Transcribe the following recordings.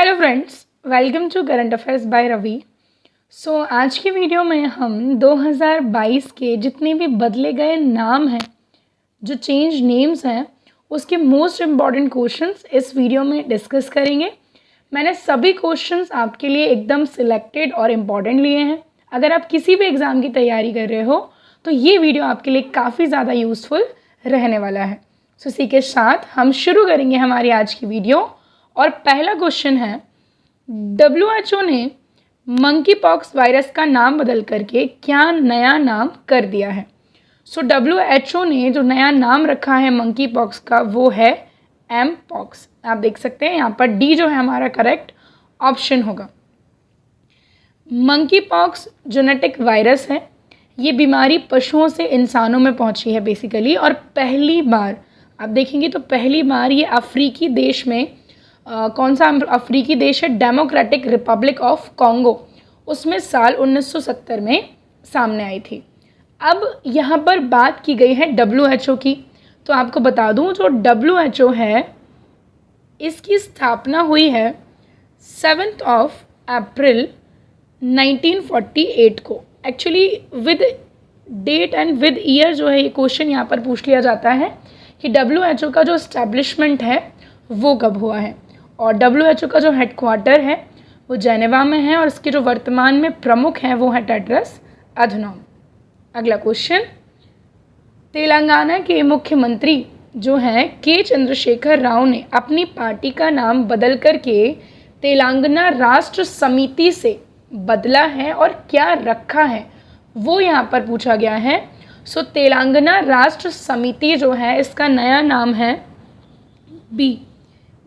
Hello friends, welcome to current affairs by Ravi. आज की video में हम 2022 के जितने भी बदले गए नाम हैं, जो चेंज नेम्स हैं, उसके मोस्ट इम्पॉर्टेंट क्वेश्चंस इस वीडियो में डिस्कस करेंगे। मैंने सभी क्वेश्चंस आपके लिए एकदम सिलेक्टेड और इम्पॉर्टेंट लिए हैं। अगर आप किसी भी एग्ज़ाम की तैयारी कर रहे हो तो ये वीडियो आपके लिए काफ़ी ज़्यादा यूज़फुल रहने वाला है। इसी के साथ हम शुरू करेंगे हमारी आज की वीडियो। और पहला क्वेश्चन है, WHO ने मंकी पॉक्स वायरस का नाम बदल करके क्या नया नाम कर दिया है? WHO ने जो नया नाम रखा है मंकी पॉक्स का वो है एम पॉक्स। आप देख सकते हैं यहाँ पर डी जो है हमारा करेक्ट ऑप्शन होगा। मंकी पॉक्स जेनेटिक वायरस है। ये बीमारी पशुओं से इंसानों में पहुंची है बेसिकली, और पहली बार आप देखेंगे तो पहली बार ये अफ्रीकी देश में कौन सा अफ्रीकी देश है? डेमोक्रेटिक रिपब्लिक ऑफ कॉन्गो, उसमें साल 1970 में सामने आई थी। अब यहाँ पर बात की गई है WHO की। तो आपको बता दूँ, जो WHO है इसकी स्थापना हुई है 7 अप्रैल 1948 को। Actually with date and with year जो है ये क्वेश्चन यहाँ पर पूछ लिया जाता है कि WHO का जो इस्टेब्लिशमेंट है वो कब हुआ है। और WHO का जो हेडक्वार्टर है वो जेनेवा में है, और इसके जो वर्तमान में प्रमुख हैं वो है टेड्रस अधनॉम। अगला क्वेश्चन, तेलंगाना के मुख्यमंत्री जो हैं के चंद्रशेखर राव ने अपनी पार्टी का नाम बदल करके तेलंगाना राष्ट्र समिति से बदला है और क्या रखा है वो यहाँ पर पूछा गया है। तेलंगाना राष्ट्र समिति जो है इसका नया नाम है बी,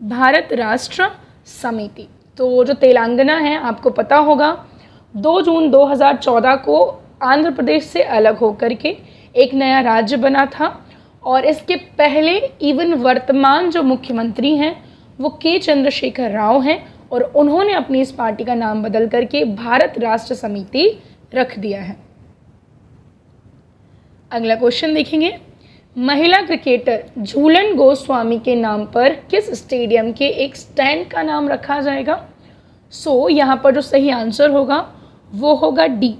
भारत राष्ट्र समिति। तो जो तेलंगाना है आपको पता होगा 2 जून 2014 को आंध्र प्रदेश से अलग होकर के एक नया राज्य बना था, और इसके पहले इवन वर्तमान जो मुख्यमंत्री हैं वो के चंद्रशेखर राव हैं, और उन्होंने अपनी इस पार्टी का नाम बदल करके भारत राष्ट्र समिति रख दिया है। अगला क्वेश्चन देखेंगे, महिला क्रिकेटर झूलन गोस्वामी के नाम पर किस स्टेडियम के एक स्टैंड का नाम रखा जाएगा? यहाँ पर जो सही आंसर होगा वो होगा डी,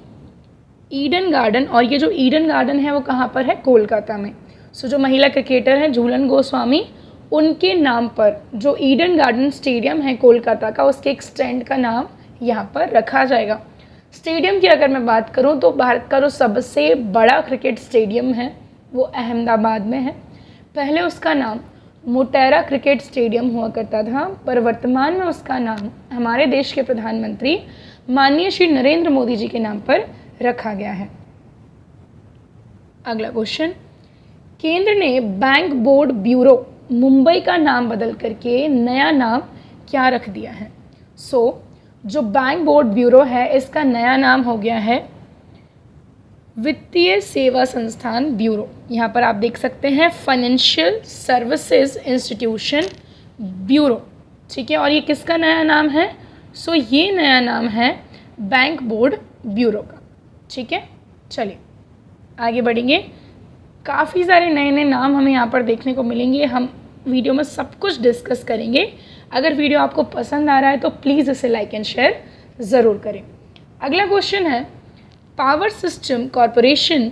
ईडन गार्डन। और ये जो ईडन गार्डन है वो कहाँ पर है? कोलकाता में। जो महिला क्रिकेटर हैं झूलन गोस्वामी, उनके नाम पर जो ईडन गार्डन स्टेडियम है कोलकाता का, उसके एक स्टैंड का नाम यहाँ पर रखा जाएगा। स्टेडियम की अगर मैं बात करूँ तो भारत का जो सबसे बड़ा क्रिकेट स्टेडियम है वो अहमदाबाद में है। पहले उसका नाम मोटेरा क्रिकेट स्टेडियम हुआ करता था, पर वर्तमान में उसका नाम हमारे देश के प्रधानमंत्री माननीय श्री नरेंद्र मोदी जी के नाम पर रखा गया है। अगला क्वेश्चन, केंद्र ने बैंक बोर्ड ब्यूरो मुंबई का नाम बदल करके नया नाम क्या रख दिया है? जो बैंक बोर्ड ब्यूरो है इसका नया नाम हो गया है वित्तीय सेवा संस्थान ब्यूरो। यहाँ पर आप देख सकते हैं फाइनेंशियल सर्विसेज इंस्टीट्यूशन ब्यूरो, ठीक है। और ये किसका नया नाम है? ये नया नाम है बैंक बोर्ड ब्यूरो का, ठीक है। चलिए आगे बढ़ेंगे। काफ़ी सारे नए नए नाम हमें यहाँ पर देखने को मिलेंगे। हम वीडियो में सब कुछ डिस्कस करेंगे। अगर वीडियो आपको पसंद आ रहा है तो प्लीज़ इसे लाइक एंड शेयर ज़रूर करें। अगला क्वेश्चन है, पावर सिस्टम कॉरपोरेशन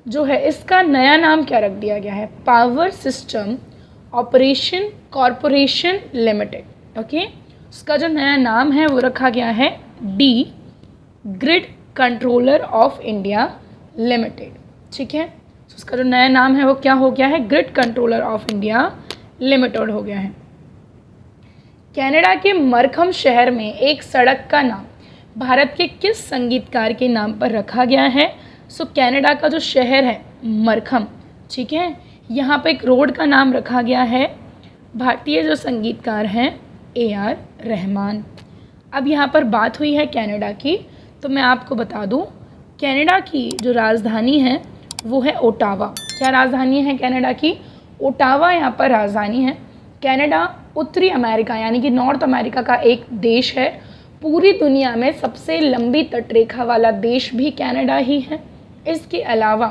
जो है इसका नया नाम क्या रख दिया गया है? Power system operation corporation limited, okay. उसका जो नया नाम है वो रखा गया है D, grid controller of India limited, ठीक है। उसका जो नया नाम है वो क्या हो गया है? Grid controller of India limited हो गया है। कनाडा के मरखम शहर में एक सड़क का नाम भारत के किस संगीतकार के नाम पर रखा गया है? कनाडा का जो शहर है मरखम, ठीक है, यहाँ पे एक रोड का नाम रखा गया है भारतीय जो संगीतकार हैं AR रहमान। अब यहाँ पर बात हुई है कनाडा की, तो मैं आपको बता दूँ कनाडा की जो राजधानी है वो है ओटावा। क्या राजधानी है कनाडा की? ओटावा यहाँ पर राजधानी है। कनाडा उत्तरी अमेरिका यानी कि नॉर्थ अमेरिका का एक देश है। पूरी दुनिया में सबसे लंबी तटरेखा वाला देश भी कनाडा ही है। इसके अलावा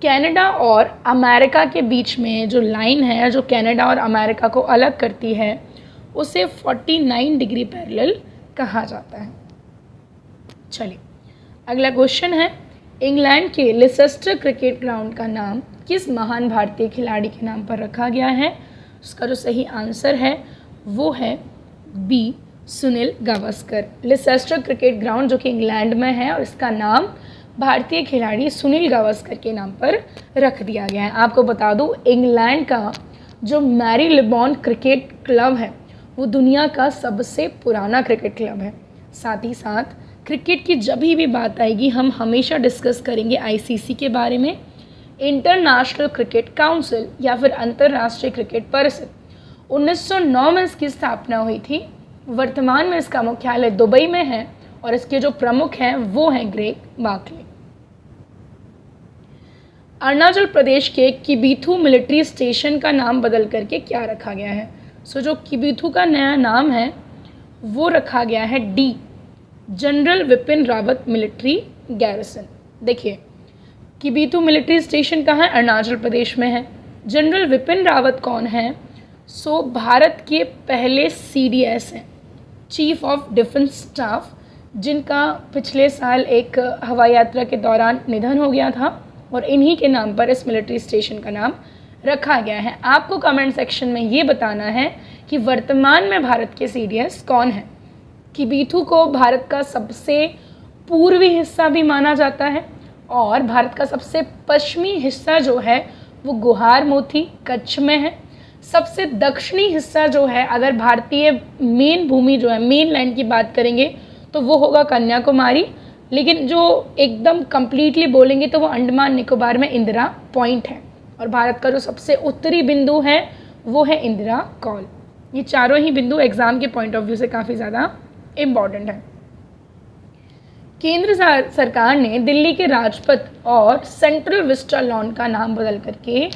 कनाडा और अमेरिका के बीच में जो लाइन है, जो कनाडा और अमेरिका को अलग करती है, उसे 49 डिग्री पैरेलल कहा जाता है। चलिए अगला क्वेश्चन है, इंग्लैंड के लिसेस्टर क्रिकेट ग्राउंड का नाम किस महान भारतीय खिलाड़ी के नाम पर रखा गया है? उसका जो सही आंसर है वो है B, Sunil Gavaskar. Leicester cricket ground जो कि इंग्लैंड में है और इसका नाम भारतीय खिलाड़ी सुनील गावस्कर के नाम पर रख दिया गया है। आपको बता दूं, इंग्लैंड का जो मैरीलेबॉन क्रिकेट क्लब है वो दुनिया का सबसे पुराना क्रिकेट क्लब है। साथ ही साथ क्रिकेट की जब भी बात आएगी हम हमेशा डिस्कस करेंगे आईसीसी के बारे में, इंटरनेशनल क्रिकेट काउंसिल या फिर अंतर्राष्ट्रीय क्रिकेट परिषद। 1909 में इसकी स्थापना हुई थी। वर्तमान में इसका मुख्यालय दुबई में है और इसके जो प्रमुख हैं वो हैं ग्रेग बार्कले। अरुणाचल प्रदेश के किबीथू मिलिट्री स्टेशन का नाम बदल करके क्या रखा गया है? जो किबीथू का नया नाम है वो रखा गया है D, general Vipin Rawat military garrison. देखिए किबीथू मिलिट्री स्टेशन कहाँ है? अरुणाचल प्रदेश में है। जनरल विपिन रावत कौन है? भारत के पहले CDS हैं, चीफ ऑफ डिफेंस स्टाफ, जिनका पिछले साल एक हवाई यात्रा के दौरान निधन हो गया था और इन्हीं के नाम पर इस मिलिट्री स्टेशन का नाम रखा गया है। आपको कमेंट सेक्शन में ये बताना है कि वर्तमान में भारत के CDS कौन है। किबीथू को भारत का सबसे पूर्वी हिस्सा भी माना जाता है और भारत का सबसे पश्चिमी हिस्सा जो है वो गुहार मोती कच्छ में है। सबसे दक्षिणी हिस्सा जो है, अगर भारतीय मेन भूमि जो है, मेन लैंड की बात करेंगे तो वो होगा कन्याकुमारी, लेकिन जो एकदम कंप्लीटली बोलेंगे तो वो अंडमान निकोबार में इंदिरा पॉइंट है। और भारत का जो सबसे उत्तरी बिंदु है वो है इंदिरा कॉल। ये चारों ही बिंदु एग्जाम के पॉइंट ऑफ व्यू से काफ़ी ज़्यादा इम्पॉर्टेंट है। केंद्र सरकार ने दिल्ली के राजपथ और सेंट्रल विस्टा लॉन का नाम बदल करके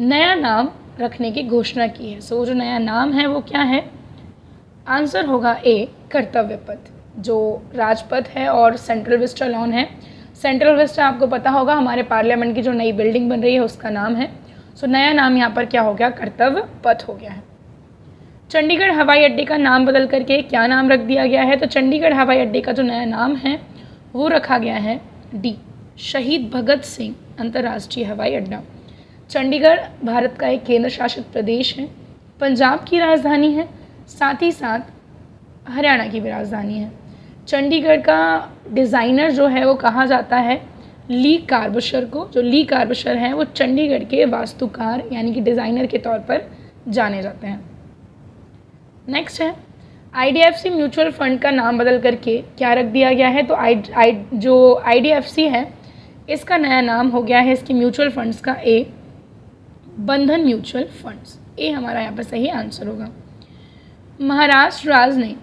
नया नाम रखने की घोषणा की है। जो नया नाम है वो क्या है? आंसर होगा ए, कर्तव्य पथ। जो राजपथ है और सेंट्रल विस्टा लॉन है, सेंट्रल विस्टा आपको पता होगा हमारे पार्लियामेंट की जो नई बिल्डिंग बन रही है उसका नाम है। नया नाम यहाँ पर क्या हो गया? कर्तव्य पथ हो गया है। चंडीगढ़ हवाई अड्डे का नाम बदल करके क्या नाम रख दिया गया है? तो चंडीगढ़ हवाई अड्डे का जो नया नाम है वो रखा गया है डी, शहीद भगत सिंह अंतर्राष्ट्रीय हवाई अड्डा। चंडीगढ़ भारत का एक केंद्र शासित प्रदेश है, पंजाब की राजधानी है, साथ ही साथ हरियाणा की भी राजधानी है। चंडीगढ़ का डिज़ाइनर जो है वो कहा जाता है ली कार्बशर को। जो ली कार्बशर हैं वो चंडीगढ़ के वास्तुकार यानी कि डिज़ाइनर के तौर पर जाने जाते हैं। नेक्स्ट है, IDFC म्यूचुअल फंड का नाम बदल करके क्या रख दिया गया है? तो जो IDFC है इसका नया नाम हो गया है इसकी म्यूचुअल फंड्स का ए, बंधन म्यूचुअल फंड्स। ए हमारा यहाँ पर सही आंसर होगा। महाराष्ट्र राज्य ने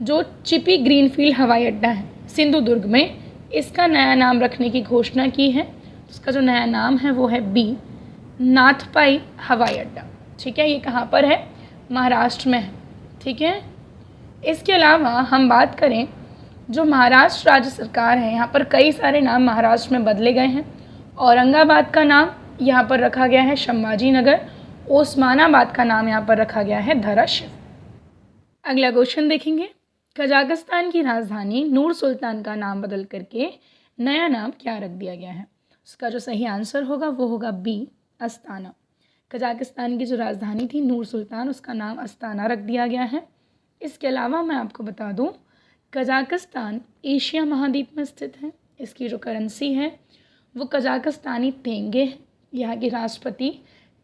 जो चिपी ग्रीनफील्ड हवाई अड्डा है सिंधुदुर्ग में, इसका नया नाम रखने की घोषणा की है। उसका जो नया नाम है वो है बी, नाथपाई हवाई अड्डा। ठीक है, ये कहाँ पर है? महाराष्ट्र में है। ठीक है, इसके अलावा हम बात करें जो महाराष्ट्र राज्य सरकार है, यहाँ पर कई सारे नाम महाराष्ट्र में बदले गए हैं। औरंगाबाद का नाम यहाँ पर रखा गया है शंभाजी नगर, ओस्मानाबाद का नाम यहाँ पर रखा गया है धाराशिव। अगला क्वेश्चन देखेंगे, कजाकिस्तान की राजधानी नूर सुल्तान का नाम बदल करके नया नाम क्या रख दिया गया है? उसका जो सही आंसर होगा वो होगा बी, अस्ताना। कजाकिस्तान की जो राजधानी थी नूर सुल्तान, उसका नाम अस्ताना रख दिया गया है। इसके अलावा मैं आपको बता दूं, कजाकिस्तान एशिया महाद्वीप में स्थित है। इसकी जो करेंसी है वो कजाकिस्तानी तेंगे है। यहाँ के राष्ट्रपति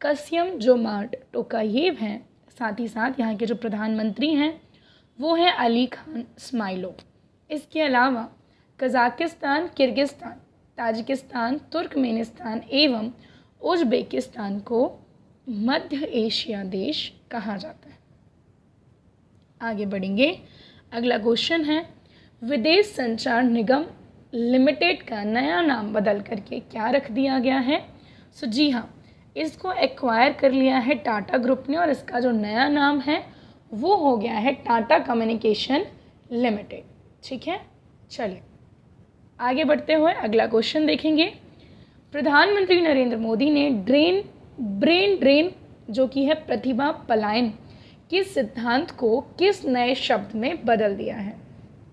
कसियम जोमार्ट टोकायेव हैं। साथ ही साथ यहाँ के जो प्रधानमंत्री हैं वो हैं अली खान स्माइलोव। इसके अलावा कजाकिस्तान, किर्गिस्तान, ताजिकिस्तान, तुर्कमेनिस्तान एवं उज़्बेकिस्तान को मध्य एशिया देश कहा जाता है। आगे बढ़ेंगे, अगला क्वेश्चन है, विदेश संचार निगम लिमिटेड का नया नाम बदल करके क्या रख दिया गया है? जी हाँ, इसको एक्वायर कर लिया है टाटा ग्रुप ने और इसका जो नया नाम है वो हो गया है टाटा कम्युनिकेशन लिमिटेड। ठीक है, चलिए आगे बढ़ते हुए अगला क्वेश्चन देखेंगे। प्रधानमंत्री नरेंद्र मोदी ने ब्रेन ड्रेन जो कि है प्रतिभा पलायन किस सिद्धांत को किस नए शब्द में बदल दिया है?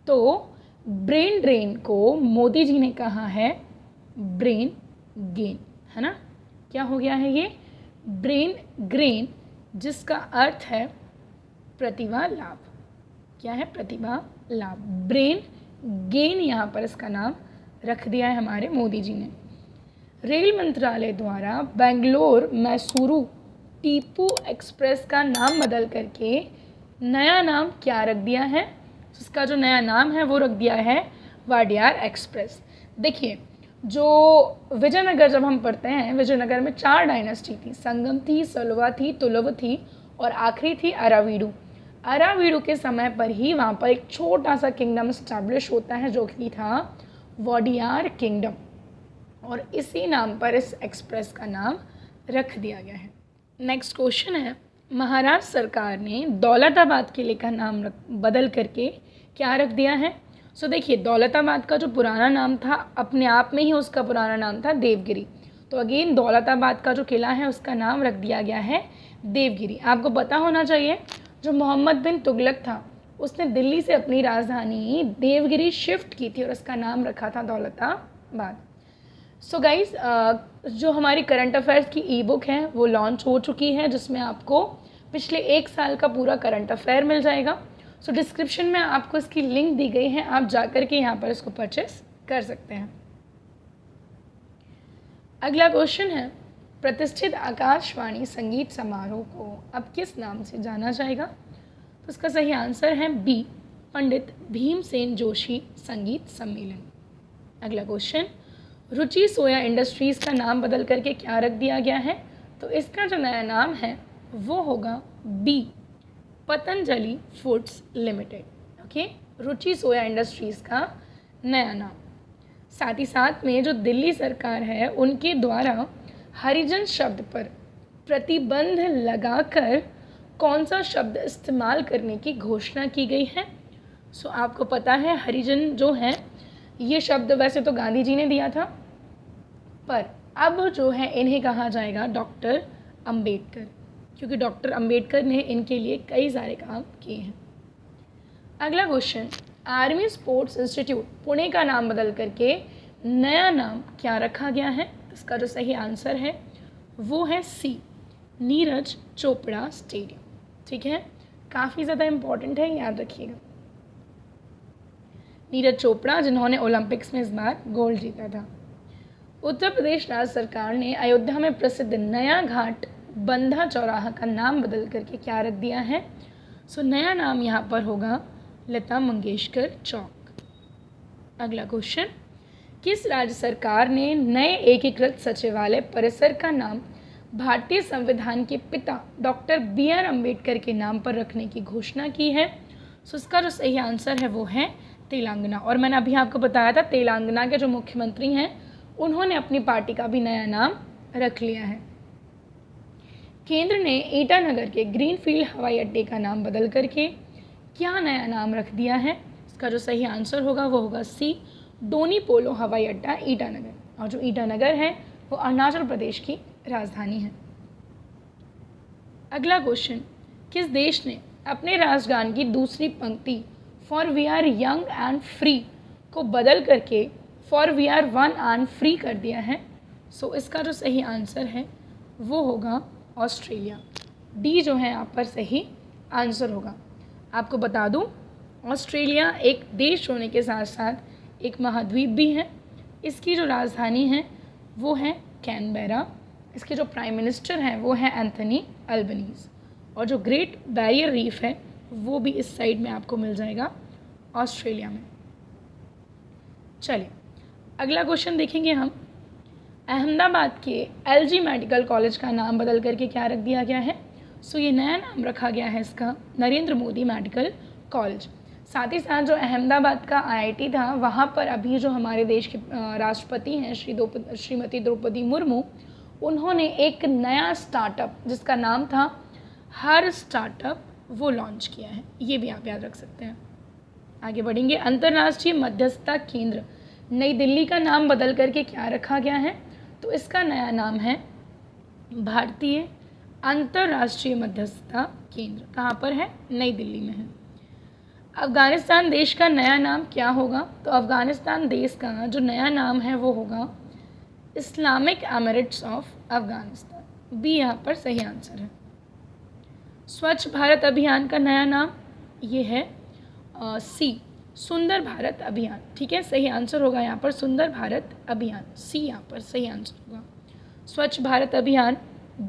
तो ब्रेन ड्रेन को मोदी जी ने कहा है ब्रेन गेन, है ना? क्या हो गया है ये? ब्रेन ग्रेन, जिसका अर्थ है प्रतिभा लाभ। क्या है? प्रतिभा लाभ। ब्रेन गेन यहाँ पर इसका नाम रख दिया है हमारे मोदी जी ने। रेल मंत्रालय द्वारा बेंगलोर मैसूरू टीपू एक्सप्रेस का नाम बदल करके नया नाम क्या रख दिया है? इसका जो नया नाम है वो रख दिया है वाडियार एक्सप्रेस। देखिए, जो विजयनगर जब हम पढ़ते हैं, विजयनगर में 4 डायनेस्टी थी, संगम थी, सलवा थी, तुलव थी और आखिरी थी अरावीडू। अरावीडू के समय पर ही वहाँ पर एक छोटा सा किंगडम इस्टेब्लिश होता है जो कि था वाडियार किंगडम, और इसी नाम पर इस एक्सप्रेस का नाम रख दिया गया है। नेक्स्ट क्वेश्चन है, महाराष्ट्र सरकार ने दौलताबाद किले का नाम बदल करके क्या रख दिया है? सो देखिए, दौलताबाद का जो पुराना नाम था, अपने आप में ही उसका पुराना नाम था देवगिरी। तो अगेन दौलताबाद का जो किला है उसका नाम रख दिया गया है देवगिरी। आपको पता होना चाहिए, जो मोहम्मद बिन तुगलक था उसने दिल्ली से अपनी राजधानी देवगिरी शिफ्ट की थी और उसका नाम रखा था दौलताबाद। सो गाइज, जो हमारी करंट अफेयर्स की ई बुक है वो लॉन्च हो चुकी है, जिसमें आपको पिछले 1 साल का पूरा करंट अफेयर मिल जाएगा। सो डिस्क्रिप्शन में आपको इसकी लिंक दी गई है, आप जाकर के यहाँ पर इसको परचेस कर सकते हैं। अगला क्वेश्चन है, प्रतिष्ठित आकाशवाणी संगीत समारोह को अब किस नाम से जाना जाएगा? तो इसका सही आंसर है बी, पंडित भीमसेन जोशी संगीत सम्मेलन। अगला क्वेश्चन, रुचि सोया इंडस्ट्रीज़ का नाम बदल करके क्या रख दिया गया है? तो इसका जो नया नाम है वो होगा B, Patanjali Foods Limited. Okay, Ruchi Soya Industries का नया नाम। साथ ही साथ में जो दिल्ली सरकार है उनके द्वारा हरिजन शब्द पर प्रतिबंध लगाकर कौन सा शब्द इस्तेमाल करने की घोषणा की गई है? सो आपको पता है हरिजन जो है ये शब्द वैसे तो गांधी जी ने दिया था, पर अब जो है इन्हें कहा जाएगा डॉक्टर अंबेडकर, क्योंकि डॉक्टर अंबेडकर ने इनके लिए कई सारे काम किए हैं। अगला question, army sports institute Pune का नाम बदल करके नया नाम क्या रखा गया है? इसका जो सही आंसर है वो है सी, नीरज चोपड़ा स्टेडियम। ठीक है, काफ़ी ज़्यादा इम्पॉर्टेंट है, याद रखिएगा। नीरज चोपड़ा जिन्होंने ओलंपिक्स में इस बार गोल्ड जीता था। उत्तर प्रदेश राज्य सरकार ने अयोध्या में प्रसिद्ध नया घाट बंधा चौराहा का नाम बदल करके क्या रख दिया है? सो नया नाम यहाँ पर होगा लता मंगेशकर चौक। अगला क्वेश्चन, किस राज्य सरकार ने नए एकीकृत सचिवालय परिसर का नाम भारतीय संविधान के पिता डॉक्टर BR अम्बेडकर के नाम पर रखने की घोषणा की है? सो इसका जो सही आंसर है वो है तेलंगाना। और मैंने अभी आपको बताया था तेलंगाना के जो मुख्यमंत्री हैं उन्होंने अपनी पार्टी का भी नया नाम रख लिया है। केंद्र ने ईटानगर के ग्रीनफील्ड हवाई अड्डे का नाम बदल करके क्या नया नाम रख दिया है? इसका जो सही आंसर होगा वो होगा सी, डोनी पोलो हवाई अड्डा ईटानगर। और जो ईटानगर है वो अरुणाचल प्रदेश की राजधानी है। अगला क्वेश्चन, किस देश ने अपने राष्ट्रगान की दूसरी पंक्ति for we are young and free को बदल करके for we are one and free कर दिया है? सो इसका जो सही आंसर है वो होगा ऑस्ट्रेलिया। डी जो है यहाँ पर सही आंसर होगा। आपको बता दूँ, ऑस्ट्रेलिया एक देश होने के साथ साथ एक महाद्वीप भी है। इसकी जो राजधानी है वो है कैनबेरा। इसके जो प्राइम मिनिस्टर हैं वो है एंथनी अल्बनीज़। और जो ग्रेट बैरियर रीफ है वो भी इस साइड में आपको मिल जाएगा ऑस्ट्रेलिया में। चलिए अगला क्वेश्चन देखेंगे हम। अहमदाबाद के LG मेडिकल कॉलेज का नाम बदल करके क्या रख दिया गया है? सो ये नया नाम रखा गया है इसका नरेंद्र मोदी मेडिकल कॉलेज। साथ ही साथ जो अहमदाबाद का IIT था वहाँ पर अभी जो हमारे देश के राष्ट्रपति हैं श्रीमती द्रौपदी मुर्मू, उन्होंने एक नया स्टार्टअप जिसका नाम था हर स्टार्टअप वो लॉन्च किया है। ये भी आप याद रख सकते हैं। आगे बढ़ेंगे। अंतर्राष्ट्रीय मध्यस्थता केंद्र नई दिल्ली का नाम बदल करके क्या रखा गया है? तो इसका नया नाम है भारतीय अंतर्राष्ट्रीय मध्यस्थता केंद्र कहाँ पर है? नई दिल्ली में है। अफगानिस्तान देश का नया नाम क्या होगा? तो अफगानिस्तान देश का जो नया नाम है वो होगा Islamic Emirates of Afghanistan. B यहाँ पर सही आंसर है। स्वच्छ भारत अभियान का नया नाम ये है सी, सुंदर भारत अभियान। ठीक है, सही आंसर होगा यहाँ पर सुंदर भारत अभियान। सी यहाँ पर सही आंसर होगा। स्वच्छ भारत अभियान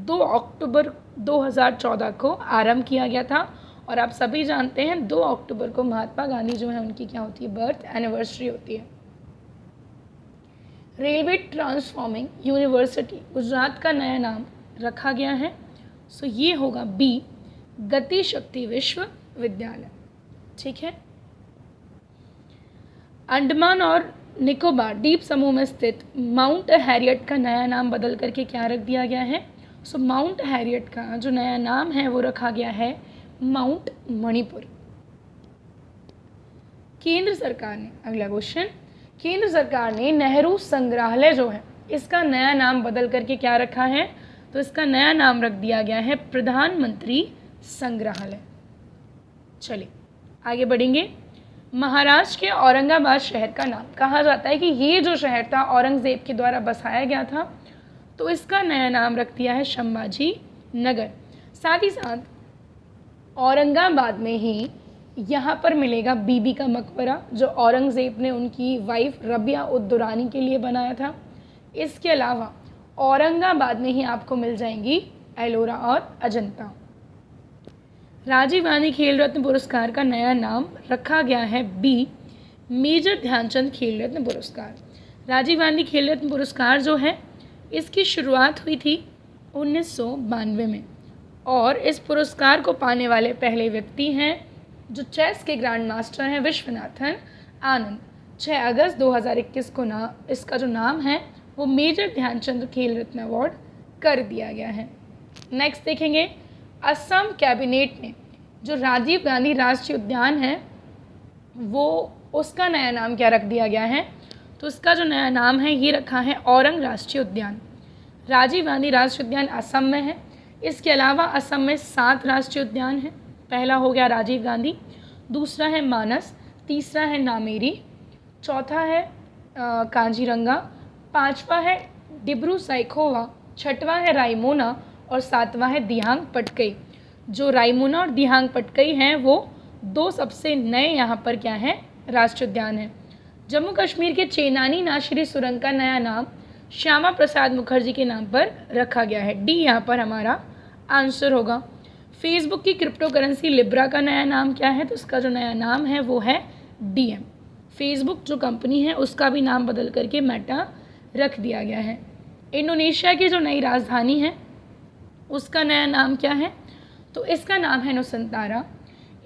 2 अक्टूबर 2014 को आरंभ किया गया था और आप सभी जानते हैं 2 अक्टूबर को महात्मा गांधी जो है उनकी क्या होती है? बर्थ एनिवर्सरी होती है। रेलवे ट्रांसफॉर्मिंग यूनिवर्सिटी गुजरात का नया नाम रखा गया है। सो ये होगा बी, गति शक्ति विश्वविद्यालय। ठीक है। अंडमान और निकोबार द्वीप समूह में स्थित माउंट हैरियट का नया नाम बदल करके क्या रख दिया गया है? सो माउंट हैरियट का जो नया नाम है वो रखा गया है माउंट मणिपुर। केंद्र सरकार ने, अगला क्वेश्चन, केंद्र सरकार ने नेहरू संग्रहालय जो है इसका नया नाम बदल करके क्या रखा है? तो इसका नया नाम रख दिया गया है प्रधानमंत्री संग्रहालय। चलिए आगे बढ़ेंगे। महाराष्ट्र के औरंगाबाद शहर का नाम, कहा जाता है कि ये जो शहर था औरंगजेब के द्वारा बसाया गया था, तो इसका नया नाम रख दिया है संभाजी नगर। साथ ही साथ औरंगाबाद में ही यहाँ पर मिलेगा बीबी का मकबरा जो औरंगजेब ने उनकी वाइफ रबिया उद दुरानी के लिए बनाया था। इसके अलावा औरंगाबाद में ही आपको मिल जाएंगी एलोरा और अजंता। राजीव गांधी खेल रत्न पुरस्कार का नया नाम रखा गया है बी, मेजर ध्यानचंद खेल रत्न पुरस्कार। राजीव गांधी खेल रत्न पुरस्कार जो है इसकी शुरुआत हुई थी 1992 में और इस पुरस्कार को पाने वाले पहले व्यक्ति हैं जो चेस के ग्रैंड मास्टर हैं विश्वनाथन आनंद। 6 अगस्त 2021 को इसका जो नाम है वो मेजर ध्यानचंद खेल रत्न अवार्ड कर दिया गया है। नेक्स्ट देखेंगे, असम कैबिनेट ने जो राजीव गांधी राष्ट्रीय उद्यान है वो उसका नया नाम क्या रख दिया गया है? तो उसका जो नया नाम है ये रखा है औरंग राष्ट्रीय उद्यान। राजीव गांधी राष्ट्रीय उद्यान असम में है। इसके अलावा असम में 7 राष्ट्रीय उद्यान हैं। पहला हो गया राजीव गांधी, दूसरा है मानस, तीसरा है नामेरी, चौथा है काजीरंगा, 5वां है डिब्रू साइखोवा, 6वां है रायमोना और 7वां है दिहांग पटकई। जो रायमोना और दिहांग पटकई हैं वो 2 सबसे नए यहाँ पर क्या है? राष्ट्रीय उद्यान है। जम्मू कश्मीर के चेनानी नाशरी सुरंग का नया नाम श्यामा प्रसाद मुखर्जी के नाम पर रखा गया है। डी यहाँ पर हमारा आंसर होगा। फेसबुक की क्रिप्टो करेंसी लिब्रा का नया नाम क्या है? तो उसका जो नया नाम है वो है डीएम। फेसबुक जो कंपनी है उसका भी नाम बदल करके मेटा रख दिया गया है। इंडोनेशिया की जो नई राजधानी है उसका नया नाम क्या है? तो इसका नाम है नुसंतारा।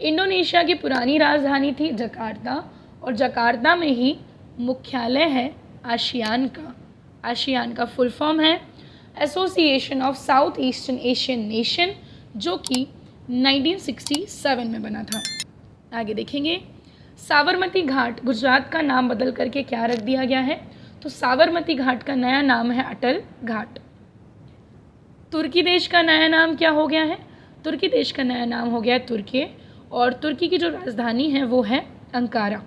इंडोनेशिया की पुरानी राजधानी थी जकार्ता और जकार्ता में ही मुख्यालय है आसियान का। आसियान का फुल फॉर्म है association of south eastern Asian nation जो कि 1967 में बना था। आगे देखेंगे, साबरमती घाट गुजरात का नाम बदल करके क्या रख दिया गया है? तो साबरमती घाट का नया नाम है अटल घाट। तुर्की देश का नया नाम क्या हो गया है? तुर्की देश का नया नाम हो गया है तुर्की और तुर्की की जो राजधानी है वो है अंकारा।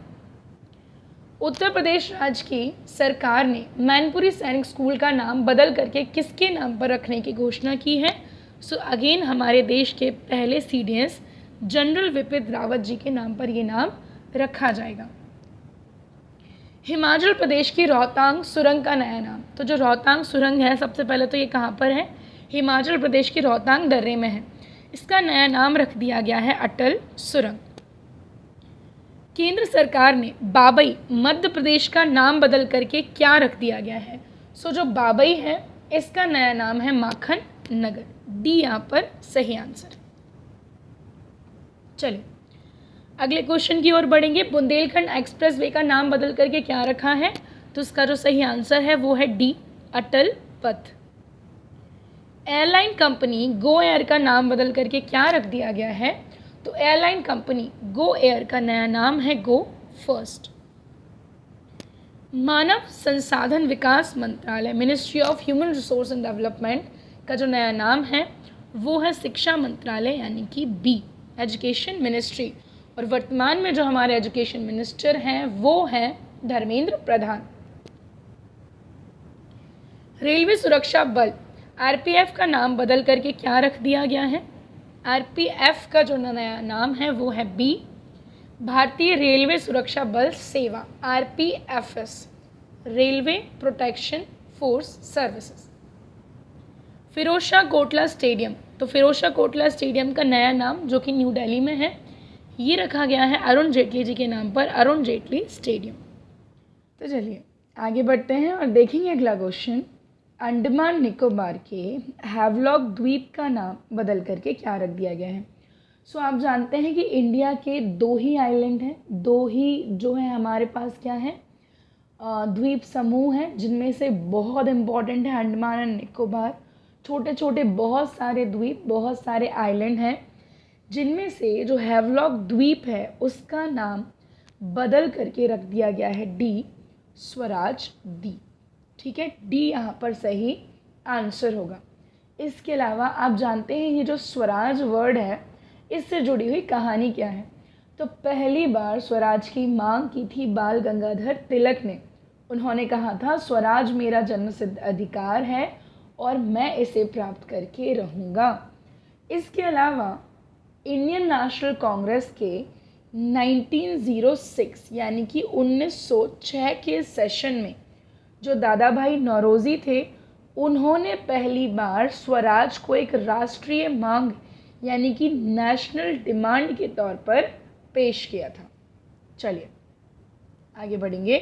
उत्तर प्रदेश राज्य की सरकार ने मैनपुरी सैनिक स्कूल का नाम बदल करके किसके नाम पर रखने की घोषणा की है? सो अगेन हमारे देश के पहले सीडीएस जनरल विपिन रावत जी के नाम पर ये नाम रखा जाएगा। हिमाचल प्रदेश की रोहतांग सुरंग का नया नाम, तो जो रोहतांग सुरंग है सबसे पहले तो ये कहाँ पर है? हिमाचल प्रदेश की रोहतांग दर्रे में है। इसका नया नाम रख दिया गया है अटल सुरंग। केंद्र सरकार ने बाबई मध्य प्रदेश का नाम बदल करके क्या रख दिया गया है? सो जो बाबई है इसका नया नाम है माखन नगर। डी यहाँ पर सही आंसर। चलिए अगले क्वेश्चन की ओर बढ़ेंगे। बुंदेलखंड एक्सप्रेसवे का नाम बदल करके क्या रखा है? तो इसका जो सही आंसर है वो है डी अटल पथ। एयरलाइन कंपनी गो एयर का नाम बदल करके क्या रख दिया गया है? तो एयरलाइन कंपनी गो एयर का नया नाम है गो फर्स्ट। मानव संसाधन विकास मंत्रालय ministry of human resource and development का जो नया नाम है वो है शिक्षा मंत्रालय यानी कि बी, एजुकेशन मिनिस्ट्री। और वर्तमान में जो हमारे एजुकेशन मिनिस्टर हैं वो हैं धर्मेंद्र प्रधान। रेलवे सुरक्षा बल आरपीएफ का नाम बदल करके क्या रख दिया गया है? आरपीएफ का जो नया नाम है वो है बी, भारतीय रेलवे सुरक्षा बल सेवा, RPFS, railway protection force services. Firoz Shah Kotla stadium, तो फिरोज शाह कोटला स्टेडियम का नया नाम जो कि न्यू दिल्ली में है, ये रखा गया है अरुण जेटली जी के नाम पर, अरुण जेटली स्टेडियम। तो चलिए आगे बढ़ते हैं और देखेंगे अगला क्वेश्चन। अंडमान निकोबार के हैवलॉक द्वीप का नाम बदल करके क्या रख दिया गया है? सो आप जानते हैं कि इंडिया के 2 ही आइलैंड हैं, 2 ही जो है हमारे पास क्या है, द्वीप समूह हैं, जिनमें से बहुत इम्पॉर्टेंट है अंडमान एंड निकोबार। छोटे छोटे बहुत सारे द्वीप, बहुत सारे आइलैंड हैं, जिनमें से जो हैवलॉक द्वीप है उसका नाम बदल करके रख दिया गया है डी, स्वराज दी। ठीक है, डी यहाँ पर सही आंसर होगा। इसके अलावा आप जानते हैं ये जो स्वराज वर्ड है इससे जुड़ी हुई कहानी क्या है? तो पहली बार स्वराज की मांग की थी बाल गंगाधर तिलक ने। उन्होंने कहा था स्वराज मेरा जन्मसिद्ध अधिकार है और मैं इसे प्राप्त करके रहूँगा। इसके अलावा इंडियन नेशनल कांग्रेस के 1906 यानी कि 1906 के सेशन में जो दादा भाई नौरोजी थे, उन्होंने पहली बार स्वराज को एक राष्ट्रीय मांग यानी कि नेशनल डिमांड के तौर पर पेश किया था। चलिए आगे बढ़ेंगे।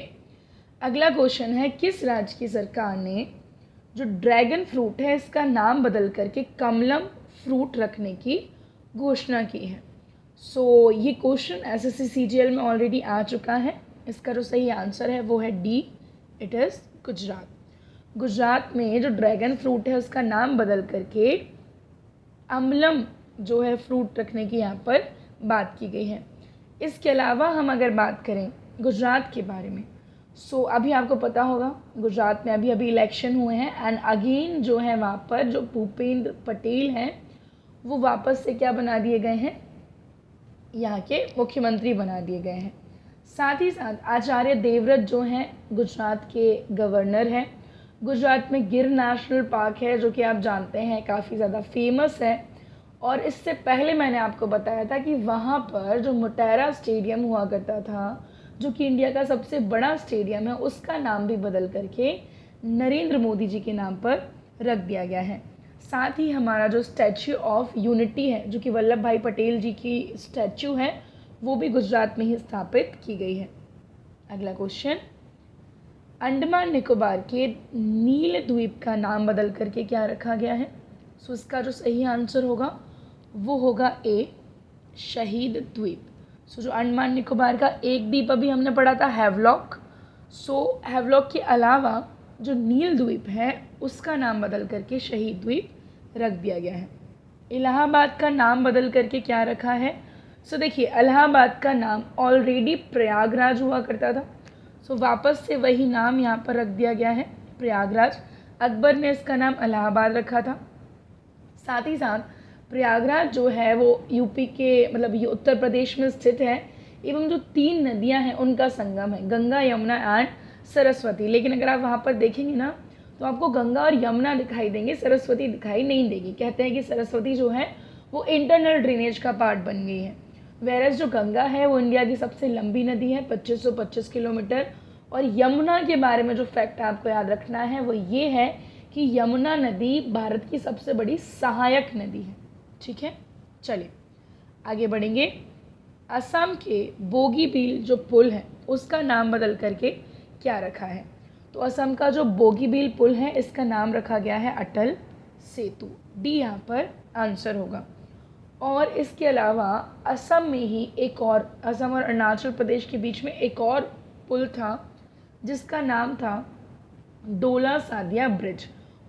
अगला क्वेश्चन है, किस राज्य की सरकार ने जो ड्रैगन फ्रूट है इसका नाम बदल करके कमलम फ्रूट रखने की घोषणा की है? सो ये क्वेश्चन एसएससी सीजीएल में ऑलरेडी आ चुका है। इसका जो सही आंसर है वो है D, it is Gujarat. Gujarat में जो ड्रैगन फ्रूट है उसका नाम बदल करके अम्लम जो है फ्रूट रखने की यहाँ पर बात की गई है। इसके अलावा हम अगर बात करें गुजरात के बारे में, सो अभी आपको पता होगा गुजरात में अभी इलेक्शन हुए हैं एंड अगेन जो है वहाँ पर जो भूपेंद्र पटेल हैं वो वापस से क्या बना दिए गए हैं, यहाँ के मुख्यमंत्री बना दिए गए हैं। साथ ही साथ आचार्य देवव्रत जो हैं गुजरात के गवर्नर हैं। गुजरात में गिर नेशनल पार्क है जो कि आप जानते हैं काफ़ी ज़्यादा फेमस है। और इससे पहले मैंने आपको बताया था कि वहाँ पर जो मोटेरा स्टेडियम हुआ करता था, जो कि इंडिया का सबसे बड़ा स्टेडियम है, उसका नाम भी बदल करके नरेंद्र मोदी जी के नाम पर रख दिया गया है। साथ ही हमारा जो स्टैच्यू ऑफ यूनिटी है जो कि वल्लभ भाई पटेल जी की स्टैच्यू है वो भी गुजरात में ही स्थापित की गई है। अगला क्वेश्चन, अंडमान निकोबार के नील द्वीप का नाम बदल करके क्या रखा गया है? सो इसका जो सही आंसर होगा वो होगा ए, शहीद द्वीप। सो जो अंडमान निकोबार का एक द्वीप अभी हमने पढ़ा था हैवलॉक, सो हैवलॉक के अलावा जो नील द्वीप है उसका नाम बदल करके शहीद द्वीप रख दिया गया है। इलाहाबाद का नाम बदल करके क्या रखा है? सो देखिए इलाहाबाद का नाम ऑलरेडी प्रयागराज हुआ करता था, सो वापस से वही नाम यहाँ पर रख दिया गया है प्रयागराज। अकबर ने इसका नाम इलाहाबाद रखा था। साथ ही साथ प्रयागराज जो है वो यूपी के मतलब ये उत्तर प्रदेश में स्थित है एवं जो 3 नदियाँ हैं उनका संगम है, गंगा, यमुना एंड सरस्वती। लेकिन अगर आप वहाँ पर देखेंगे ना तो आपको गंगा और यमुना दिखाई देंगे, सरस्वती दिखाई नहीं देगी। कहते हैं कि सरस्वती जो है वो इंटरनल ड्रेनेज का पार्ट बन गई है, वेरस जो गंगा है वो इंडिया की सबसे लंबी नदी है 2525 किलोमीटर। और यमुना के बारे में जो फैक्ट आपको याद रखना है वो ये है कि यमुना नदी भारत की सबसे बड़ी सहायक नदी है। ठीक है, चलिए आगे बढ़ेंगे। असम के बोगीबील जो पुल है उसका नाम बदल करके क्या रखा है? तो असम का जो बोगीबील पुल है इसका नाम रखा गया है अटल सेतु, डी यहाँ पर आंसर होगा। और इसके अलावा असम में ही एक और, असम और अरुणाचल प्रदेश के बीच में एक और पुल था जिसका नाम था डोला सादिया ब्रिज,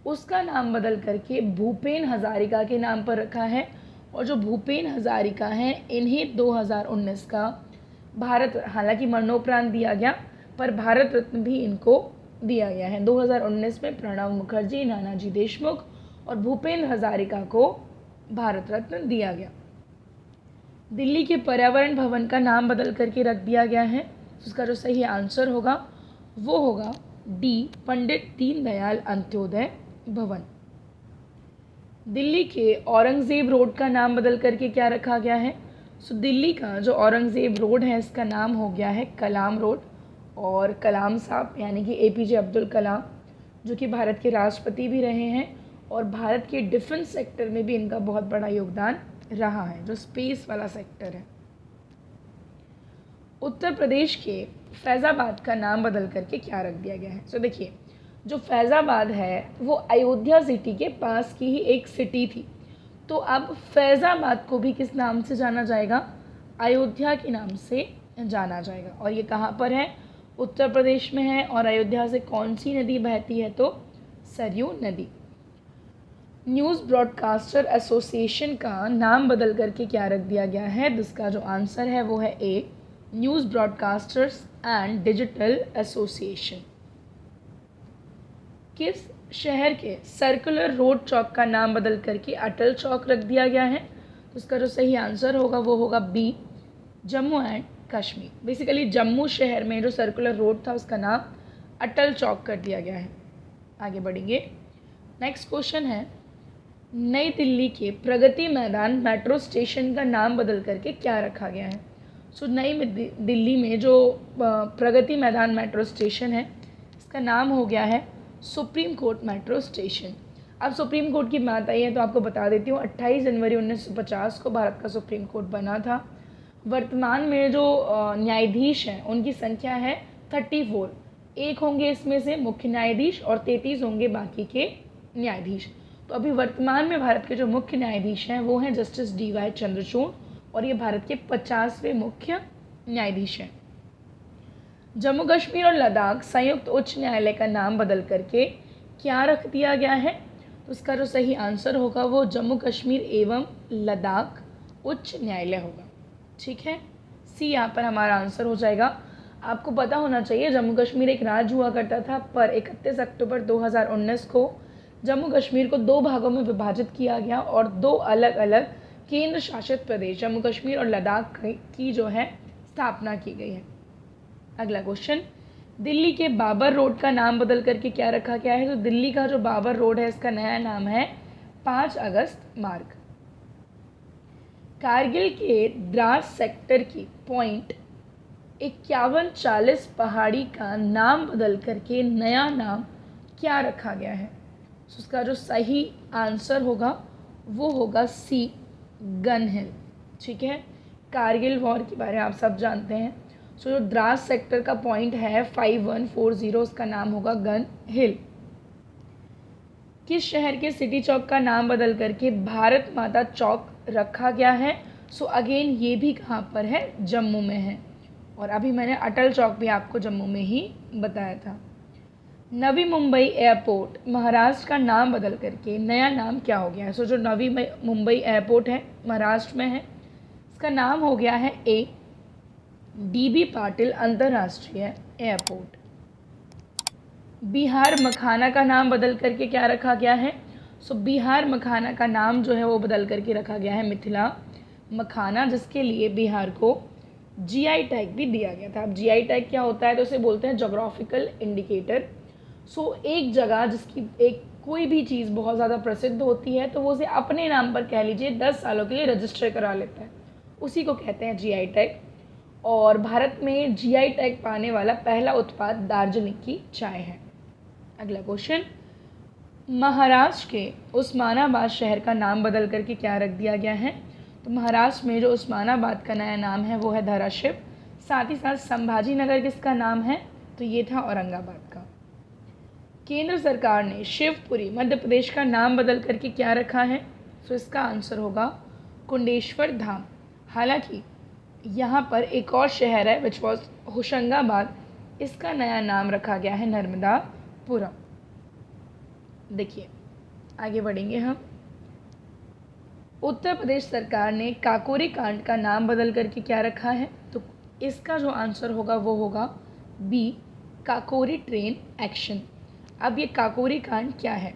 उसका नाम बदल करके भूपेन हज़ारिका के नाम पर रखा है। और जो भूपेन हज़ारिका हैं इन्हें 2019 का भारत, हालांकि मरणोपरांत दिया गया पर भारत रत्न भी इनको दिया गया है। 2019 में प्रणब मुखर्जी, नानाजी देशमुख और भूपेन हज़ारिका को भारत रत्न दिया गया। दिल्ली के पर्यावरण भवन का नाम बदल करके रख दिया गया है, उसका जो सही आंसर होगा वो होगा डी, पंडित दीनदयाल अंत्योदय भवन। दिल्ली के औरंगजेब रोड का नाम बदल करके क्या रखा गया है? सो दिल्ली का जो औरंगजेब रोड है इसका नाम हो गया है कलाम रोड। और कलाम साहब यानी कि APJ अब्दुल कलाम, जो कि भारत के राष्ट्रपति भी रहे हैं और भारत के डिफेंस सेक्टर में भी इनका बहुत बड़ा योगदान रहा है, जो स्पेस वाला सेक्टर है। उत्तर प्रदेश के फैज़ाबाद का नाम बदल करके क्या रख दिया गया है? सो देखिए, जो फैज़ाबाद है वो अयोध्या सिटी के पास की ही एक सिटी थी, तो अब फैज़ाबाद को भी किस नाम से जाना जाएगा? अयोध्या के नाम से जाना जाएगा। और ये कहाँ पर है? उत्तर प्रदेश में है। और अयोध्या से कौन सी नदी बहती है? तो सरयू नदी। न्यूज़ ब्रॉडकास्टर एसोसिएशन का नाम बदल करके क्या रख दिया गया है? जिसका जो आंसर है वो है A, news broadcasters and digital association. किस शहर के सर्कुलर रोड चौक का नाम बदल करके अटल चौक रख दिया गया है? तो उसका जो सही आंसर होगा वो होगा B, Jammu and Kashmir. Basically Jammu शहर में जो सर्कुलर रोड था उसका नाम अटल चौक कर दिया गया है। आगे बढ़ेंगे। नेक्स्ट क्वेश्चन है, नई दिल्ली के प्रगति मैदान मेट्रो स्टेशन का नाम बदल करके क्या रखा गया है? सो नई दिल्ली में जो प्रगति मैदान मेट्रो स्टेशन है इसका नाम हो गया है सुप्रीम कोर्ट मेट्रो स्टेशन। अब सुप्रीम कोर्ट की बात आई है तो आपको बता देती हूँ, 28 जनवरी 1950 को भारत का सुप्रीम कोर्ट बना था। वर्तमान में जो न्यायाधीश हैं उनकी संख्या है 34। एक होंगे इसमें से मुख्य न्यायाधीश और 33 होंगे बाकी के न्यायाधीश। तो अभी वर्तमान में भारत के जो मुख्य न्यायाधीश हैं वो हैं जस्टिस DY चंद्रचूड़ और ये भारत के 50वें मुख्य न्यायाधीश हैं। जम्मू कश्मीर और लद्दाख संयुक्त उच्च न्यायालय का नाम बदल करके क्या रख दिया गया है? तो उसका जो सही आंसर होगा वो जम्मू कश्मीर एवं लद्दाख उच्च न्यायालय होगा। ठीक है, सी यहाँ पर हमारा आंसर हो जाएगा। आपको पता होना चाहिए जम्मू कश्मीर एक राज्य हुआ करता था, पर 31 अक्टूबर 2019 को जम्मू कश्मीर को 2 भागों में विभाजित किया गया और 2 अलग अलग केंद्र शासित प्रदेश जम्मू कश्मीर और लद्दाख की जो है स्थापना की गई है। अगला क्वेश्चन, दिल्ली के बाबर रोड का नाम बदल करके क्या रखा गया है? तो दिल्ली का जो बाबर रोड है इसका नया नाम है 5 अगस्त मार्ग। कारगिल के द्रास सेक्टर की पॉइंट 5140 पहाड़ी का नाम बदल करके नया नाम क्या रखा गया है? उसका जो सही आंसर होगा वो होगा सी, गन हिल। ठीक है, कारगिल वॉर के बारे में आप सब जानते हैं। सो जो द्रास सेक्टर का पॉइंट है 5140 उसका नाम होगा गन हिल। किस शहर के सिटी चौक का नाम बदल करके भारत माता चौक रखा गया है? सो अगेन ये भी कहाँ पर है? जम्मू में है। और अभी मैंने अटल चौक भी आपको जम्मू में ही बताया था। नवी मुंबई एयरपोर्ट महाराष्ट्र का नाम बदल करके नया नाम क्या हो गया है? सो जो नवी मुंबई एयरपोर्ट है महाराष्ट्र में है, इसका नाम हो गया है ए, DB पाटिल अंतर्राष्ट्रीय एयरपोर्ट। बिहार मखाना का नाम बदल करके क्या रखा गया है? सो बिहार मखाना का नाम जो है वो बदल करके रखा गया है मिथिला मखाना, जिसके लिए बिहार को GI टैग भी दिया गया था। अब GI टैग क्या होता है? तो उसे बोलते हैं जोग्राफिकल इंडिकेटर। सो एक जगह जिसकी एक कोई भी चीज़ बहुत ज़्यादा प्रसिद्ध होती है तो वो उसे अपने नाम पर कह लीजिए 10 सालों के लिए रजिस्टर करा लेता है, उसी को कहते हैं GI टैग। और भारत में GI टैग पाने वाला पहला उत्पाद दार्जिलिंग की चाय है। अगला क्वेश्चन, महाराष्ट्र के उस्मानाबाद शहर का नाम बदल करके क्या रख दिया गया है? तो महाराष्ट्र में जो उस्मानाबाद का नया नाम है वो है धाराशिव। साथ ही साथ संभाजी नगर किसका नाम है? तो ये था औरंगाबाद का। केंद्र सरकार ने शिवपुरी मध्य प्रदेश का नाम बदल करके क्या रखा है? तो इसका आंसर होगा कुंडेश्वर धाम। हालांकि यहाँ पर एक और शहर है विच वॉज होशंगाबाद, इसका नया नाम रखा गया है नर्मदापुरम। देखिए आगे बढ़ेंगे हम। उत्तर प्रदेश सरकार ने काकोरी कांड का नाम बदल करके क्या रखा है? तो इसका जो आंसर होगा वो होगा बी, काकोरी ट्रेन एक्शन। अब ये काकोरी कांड क्या है?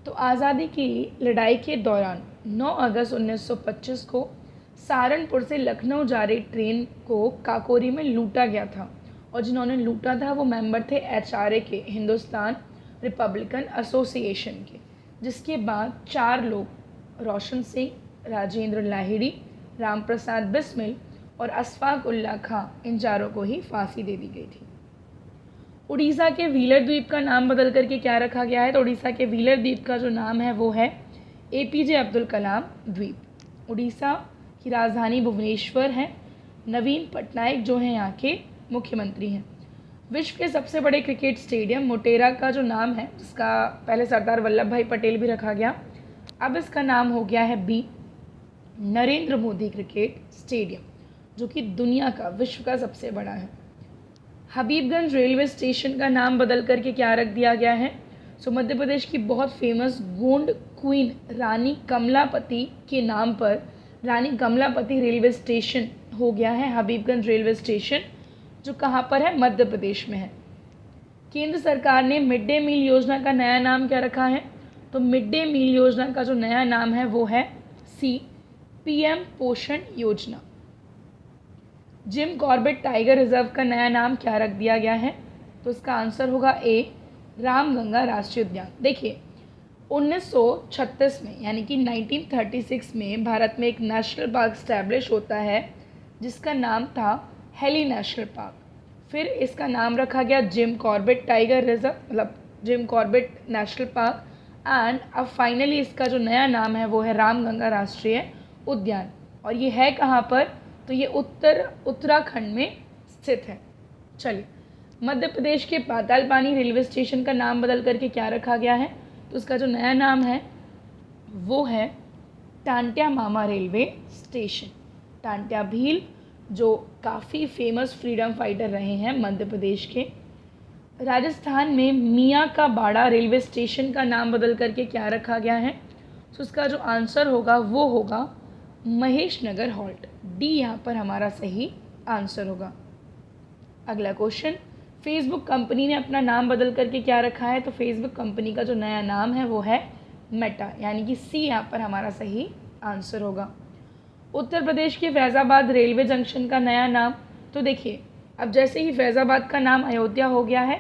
तो आज़ादी की लड़ाई के दौरान 9 अगस्त 1925 को सहारनपुर से लखनऊ जा रही ट्रेन को काकोरी में लूटा गया था और जिन्होंने लूटा था वो मेंबर थे HRA के, हिंदुस्तान रिपब्लिकन एसोसिएशन के। जिसके बाद 4 लोग, रोशन सिंह, राजेंद्र लाहिड़ी, राम प्रसाद बिस्मिल और अशफाक उल्ला खां, इन चारों को ही फांसी दे दी गई थी। उड़ीसा के व्हीलर द्वीप का नाम बदल करके क्या रखा गया है? तो उड़ीसा के व्हीलर द्वीप का जो नाम है वो है APJ अब्दुल कलाम द्वीप। उड़ीसा की राजधानी भुवनेश्वर है। नवीन पटनायक जो हैं यहाँ के मुख्यमंत्री हैं। विश्व के सबसे बड़े क्रिकेट स्टेडियम मोटेरा का जो नाम है, जिसका पहले सरदार वल्लभ भाई पटेल भी रखा गया, अब इसका नाम हो गया है नरेंद्र मोदी क्रिकेट स्टेडियम, जो कि दुनिया का, विश्व का सबसे बड़ा है। हबीबगंज रेलवे स्टेशन का नाम बदल करके क्या रख दिया गया है? सो मध्य प्रदेश की बहुत फेमस गोंड क्वीन रानी कमलापति के नाम पर रानी कमलापति रेलवे स्टेशन हो गया है हबीबगंज रेलवे स्टेशन, जो कहाँ पर है? मध्य प्रदेश में है। केंद्र सरकार ने मिड डे मील योजना का नया नाम क्या रखा है? तो मिड डे मील योजना का जो नया नाम है वो है PM पोषण योजना। जिम कॉर्बेट टाइगर रिजर्व का नया नाम क्या रख दिया गया है? तो इसका आंसर होगा A, रामगंगा राष्ट्रीय उद्यान। देखिए 1936 में यानी कि 1936 में भारत में एक नेशनल पार्क स्टैब्लिश होता है जिसका नाम था हेली नेशनल पार्क। फिर इसका नाम रखा गया जिम कॉर्बेट टाइगर रिजर्व, मतलब Jim Corbett national park, and अब फाइनली इसका जो नया नाम है वो है रामगंगा राष्ट्रीय उद्यान। और ये है कहाँ पर? तो ये उत्तराखंड में स्थित है। चलिए, मध्य प्रदेश के पातालपानी रेलवे स्टेशन का नाम बदल करके क्या रखा गया है? तो उसका जो नया नाम है वो है टांट्या मामा रेलवे स्टेशन। टांट्या भील जो काफ़ी फेमस फ्रीडम फाइटर रहे हैं मध्य प्रदेश के। राजस्थान में मियाँ का बाड़ा रेलवे स्टेशन का नाम बदल करके क्या रखा गया है? तो उसका जो आंसर होगा वो होगा महेश नगर हॉल्ट। डी यहाँ पर हमारा सही आंसर होगा। अगला क्वेश्चन, फेसबुक कंपनी ने अपना नाम बदल करके क्या रखा है? तो फेसबुक कंपनी का जो नया नाम है वो है मेटा, यानी कि सी यहाँ पर हमारा सही आंसर होगा। उत्तर प्रदेश के फैज़ाबाद रेलवे जंक्शन का नया नाम, तो देखिए अब जैसे ही फैज़ाबाद का नाम अयोध्या हो गया है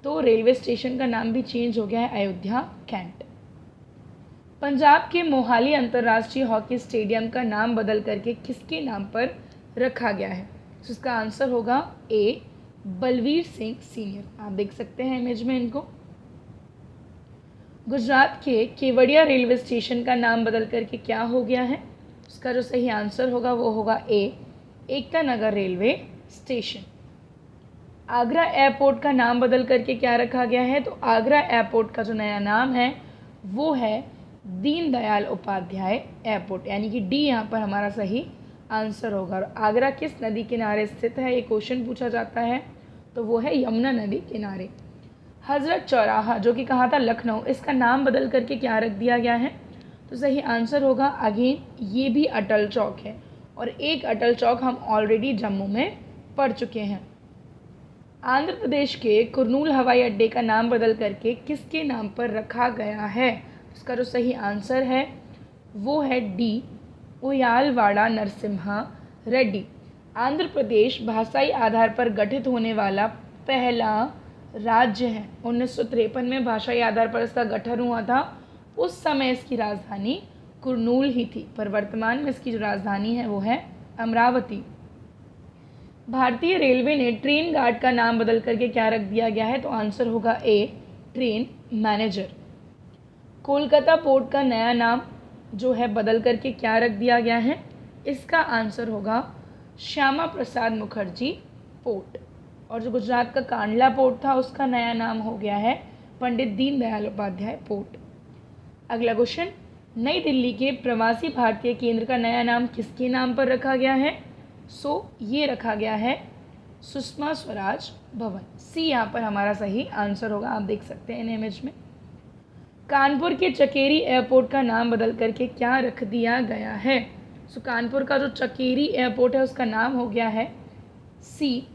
तो रेलवे स्टेशन का नाम भी चेंज हो गया है अयोध्या कैंट। पंजाब के मोहाली अंतर्राष्ट्रीय हॉकी स्टेडियम का नाम बदल करके किसके नाम पर रखा गया है? तो इसका आंसर होगा A, बलवीर सिंह सीनियर। आप देख सकते हैं इमेज में इनको। गुजरात के केवड़िया रेलवे स्टेशन का नाम बदल करके क्या हो गया है? उसका जो सही आंसर होगा वो होगा A, Ekta Nagar railway station. Agra airport का नाम बदल करके क्या रखा गया है? तो आगरा एयरपोर्ट का जो नया नाम है वो है दीनदयाल उपाध्याय एयरपोर्ट, यानी कि डी यहाँ पर हमारा सही आंसर होगा। और आगरा किस नदी किनारे स्थित है, ये क्वेश्चन पूछा जाता है, तो वो है यमुना नदी किनारे। हजरत चौराहा जो कि कहाँ था? लखनऊ, इसका नाम बदल करके क्या रख दिया गया है? तो सही आंसर होगा अगेन ये भी अटल चौक है, और एक अटल चौक हम ऑलरेडी जम्मू में पढ़ चुके हैं। आंध्र प्रदेश के कुरनूल हवाई अड्डे का नाम बदल करके किसके नाम पर रखा गया है? इसका जो सही आंसर है वो है डी, उयालवाड़ा नरसिम्हा रेड्डी। आंध्र प्रदेश भाषाई आधार पर गठित होने वाला पहला राज्य है। 1953 में भाषाई आधार पर इसका गठन हुआ था। उस समय इसकी राजधानी कुरनूल ही थी, पर वर्तमान में इसकी जो राजधानी है वो है अमरावती। भारतीय रेलवे ने ट्रेन गार्ड का नाम बदल करके क्या रख दिया गया है? तो आंसर होगा ए, ट्रेन मैनेजर। कोलकाता पोर्ट का नया नाम जो है बदल करके क्या रख दिया गया है? इसका आंसर होगा श्यामा प्रसाद मुखर्जी पोर्ट। और जो गुजरात का कांडला पोर्ट था उसका नया नाम हो गया है पंडित दीनदयाल उपाध्याय पोर्ट। अगला क्वेश्चन, नई दिल्ली के प्रवासी भारतीय केंद्र का नया नाम किसके नाम पर रखा गया है? ये रखा गया है सुषमा स्वराज भवन। सी यहाँ पर हमारा सही आंसर होगा। आप देख सकते हैं इन इमेज में। कानपुर के चकेरी एयरपोर्ट का नाम बदल करके क्या रख दिया गया है? कानपुर का जो चकेरी एयरपोर्ट है उसका नाम हो गया है सी,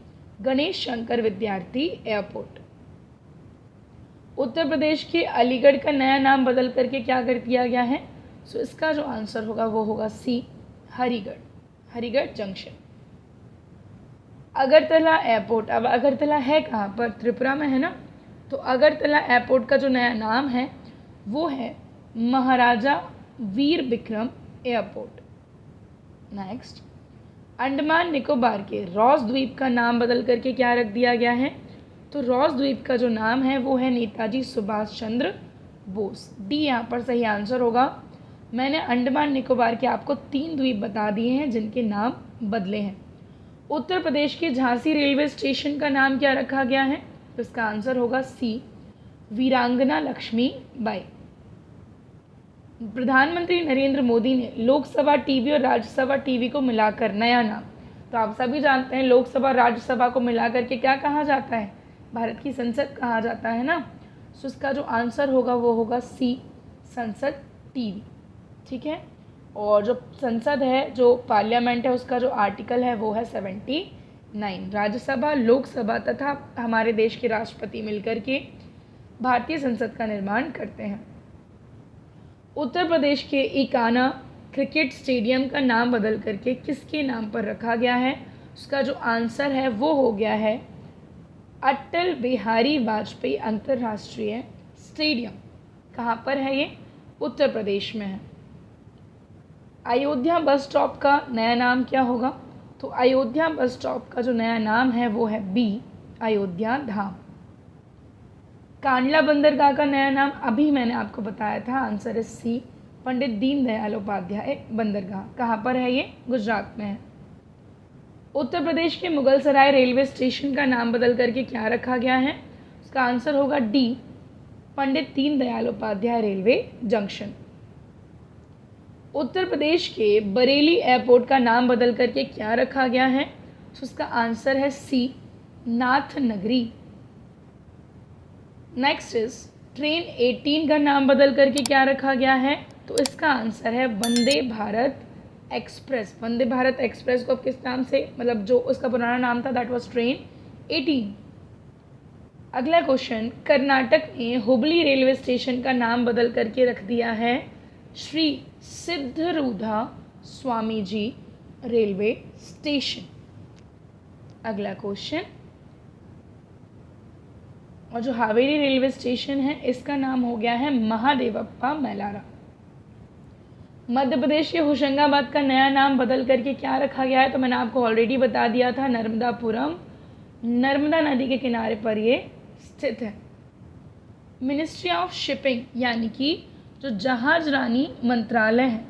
गणेश शंकर विद्यार्थी एयरपोर्ट। उत्तर प्रदेश के अलीगढ़ का नया नाम बदल करके क्या कर दिया गया है? सो इसका जो आंसर होगा वो होगा सी, हरिगढ़ जंक्शन। अगरतला एयरपोर्ट, अब अगरतला है कहाँ पर? त्रिपुरा में है ना। तो अगरतला एयरपोर्ट का जो नया नाम है वो है महाराजा वीर विक्रम एयरपोर्ट। नेक्स्ट, अंडमान निकोबार के रॉस द्वीप का नाम बदल करके क्या रख दिया गया है? तो रॉस द्वीप का जो नाम है वो है नेताजी सुभाष चंद्र बोस। डी यहाँ पर सही आंसर होगा। मैंने अंडमान निकोबार के आपको 3 द्वीप बता दिए हैं जिनके नाम बदले हैं। उत्तर प्रदेश के झांसी रेलवे स्टेशन का नाम क्या रखा गया है? तो इसका आंसर होगा सी, वीरांगना लक्ष्मी बाई। प्रधानमंत्री नरेंद्र मोदी ने लोकसभा टीवी और राज्यसभा टीवी को मिलाकर नया नाम, तो आप सभी जानते हैं लोकसभा राज्यसभा को मिलाकर के क्या कहा जाता है? भारत की संसद कहा जाता है ना। सो इसका जो आंसर होगा वो होगा सी, संसद टीवी। ठीक है। और जो संसद है, जो पार्लियामेंट है, उसका जो आर्टिकल है वो है 79। राज्यसभा, लोकसभा तथा हमारे देश के राष्ट्रपति मिलकर के भारतीय संसद का निर्माण करते हैं। उत्तर प्रदेश के इकाना क्रिकेट स्टेडियम का नाम बदल करके किसके नाम पर रखा गया है? उसका जो आंसर है वो हो गया है अटल बिहारी वाजपेयी अंतर्राष्ट्रीय स्टेडियम। कहाँ पर है ये? उत्तर प्रदेश में है। अयोध्या बस स्टॉप का नया नाम क्या होगा? तो अयोध्या बस स्टॉप का जो नया नाम है वो है बी, अयोध्या धाम। कांडला बंदरगाह का नया नाम अभी मैंने आपको बताया था, आंसर है सी, पंडित दीनदयाल उपाध्याय बंदरगाह। कहाँ पर है ये? गुजरात में है। उत्तर प्रदेश के मुगलसराय रेलवे स्टेशन का नाम बदल करके क्या रखा गया है? उसका आंसर होगा D, Pandit Deendayal Upadhyay railway junction. Uttar Pradesh के बरेली एयरपोर्ट का नाम बदल करके क्या रखा गया है? तो उसका आंसर है सी, नाथ नगरी। नेक्स्ट इज ट्रेन 18 का नाम बदल करके क्या रखा गया है? तो इसका आंसर है वंदे भारत एक्सप्रेस। वंदे भारत एक्सप्रेस को अब किस नाम से, मतलब जो उसका पुराना नाम था दैट वाज ट्रेन 18। अगला क्वेश्चन, कर्नाटक ने हुबली रेलवे स्टेशन का नाम बदल करके रख दिया है श्री सिद्धरूधा स्वामी जी रेलवे स्टेशन। अगला क्वेश्चन, और जो हावेरी रेलवे स्टेशन है इसका नाम हो गया है महादेवप्पा मैलारा। मध्य प्रदेश के होशंगाबाद का नया नाम बदल करके क्या रखा गया है? तो मैंने आपको ऑलरेडी बता दिया था, नर्मदापुरम। नर्मदा नदी के किनारे पर ये स्थित है। मिनिस्ट्री ऑफ शिपिंग यानी कि जो जहाज रानी मंत्रालय है,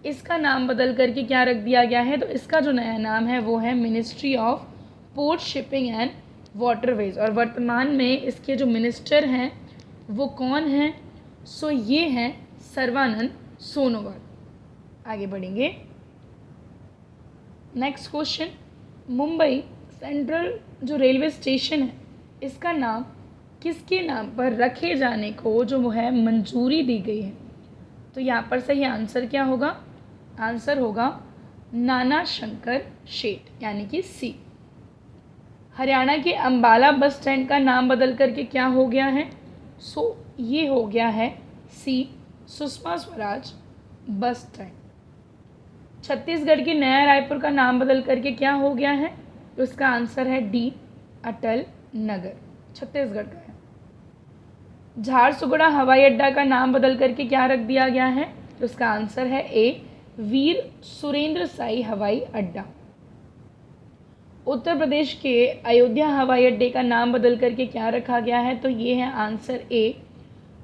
इसका नाम बदल करके क्या रख दिया गया है? तो इसका जो नया नाम है वो है ministry of port shipping and waterways. और वर्तमान में इसके जो मिनिस्टर हैं वो कौन हैं? सो ये हैं सर्बानंद सोनोवाल। आगे बढ़ेंगे। नेक्स्ट क्वेश्चन, मुंबई सेंट्रल जो रेलवे स्टेशन है इसका नाम किसके नाम पर रखे जाने को जो है मंजूरी दी गई है? तो यहाँ पर सही आंसर क्या होगा? आंसर होगा नाना शंकर शेठ यानी कि सी। हरियाणा के अंबाला बस स्टैंड का नाम बदल करके क्या हो गया है? सो ये हो गया है सी, सुषमा स्वराज बस स्टैंड। छत्तीसगढ़ के नया रायपुर का नाम बदल करके क्या हो गया है? तो इसका आंसर है डी, अटल नगर, छत्तीसगढ़ का है। झारसुगुड़ा हवाई अड्डा का नाम बदल करके क्या रख दिया गया है? तो इसका आंसर है ए, वीर सुरेंद्र साई हवाई अड्डा। उत्तर प्रदेश के अयोध्या हवाई अड्डे का नाम बदल करके क्या रखा गया है? तो ये है आंसर ए,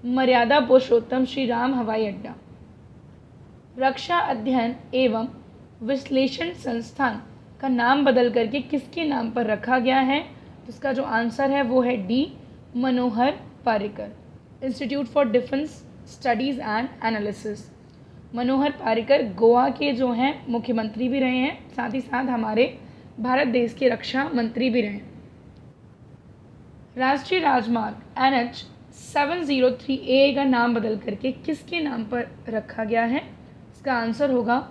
मर्यादा पुरुषोत्तम श्री राम हवाई अड्डा। रक्षा अध्ययन एवं विश्लेषण संस्थान का नाम बदल करके किसके नाम पर रखा गया है? तो इसका जो आंसर है वो है D, Manohar Parrikar, institute for defence studies and analysis. Manohar Parrikar Goa के जो हैं मुख्यमंत्री भी रहे हैं, साथ ही साथ हमारे भारत देश के रक्षा मंत्री भी रहे। राष्ट्रीय राजमार्ग NH 703A का नाम बदल करके किसके नाम पर रखा गया है? इसका आंसर होगा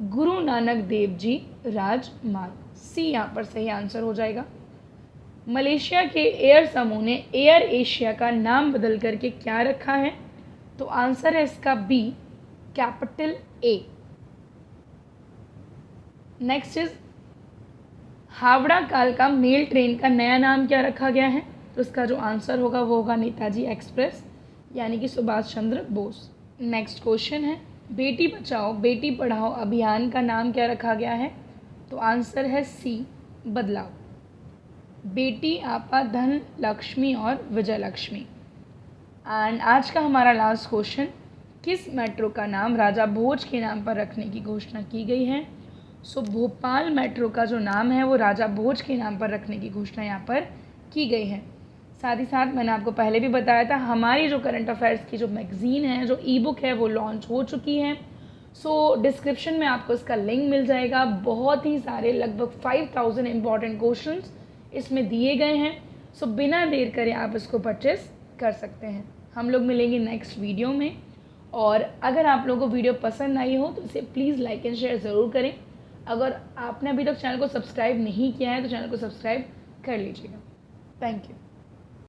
गुरु नानक देव जी राजमार्ग, सी यहाँ पर सही आंसर हो जाएगा। मलेशिया के एयर समूह ने एयर एशिया का नाम बदल करके क्या रखा है? तो आंसर है इसका B, capital A. Next is Howrah कालका मेल ट्रेन का नया नाम क्या रखा गया है? तो इसका जो आंसर होगा वो होगा नेताजी एक्सप्रेस, यानी कि सुभाष चंद्र बोस। नेक्स्ट क्वेश्चन है बेटी बचाओ बेटी पढ़ाओ अभियान का नाम क्या रखा गया है? तो आंसर है सी, बदलाव। बेटी, आपा, धन लक्ष्मी और विजय लक्ष्मी। एंड आज का हमारा लास्ट क्वेश्चन, किस मेट्रो का नाम राजा भोज के नाम पर रखने की घोषणा की गई है? सो भोपाल मेट्रो का जो नाम है वो राजा भोज के नाम पर रखने की घोषणा यहाँ पर की गई है। साथ ही साथ मैंने आपको पहले भी बताया था हमारी जो करंट अफेयर्स की जो मैगज़ीन है, जो ई बुक है, वो लॉन्च हो चुकी है। सो डिस्क्रिप्शन में आपको इसका लिंक मिल जाएगा। बहुत ही सारे लगभग 5000 इंपॉर्टेंट क्वेश्चंस इसमें दिए गए हैं। सो बिना देर करे आप इसको परचेस कर सकते हैं। हम लोग मिलेंगे नेक्स्ट वीडियो में। और अगर आप लोगों को वीडियो पसंद आई हो तो इसे प्लीज़ लाइक एंड शेयर ज़रूर करें। अगर आपने अभी तक चैनल को सब्सक्राइब नहीं किया है तो चैनल को सब्सक्राइब कर लीजिएगा। Thank you.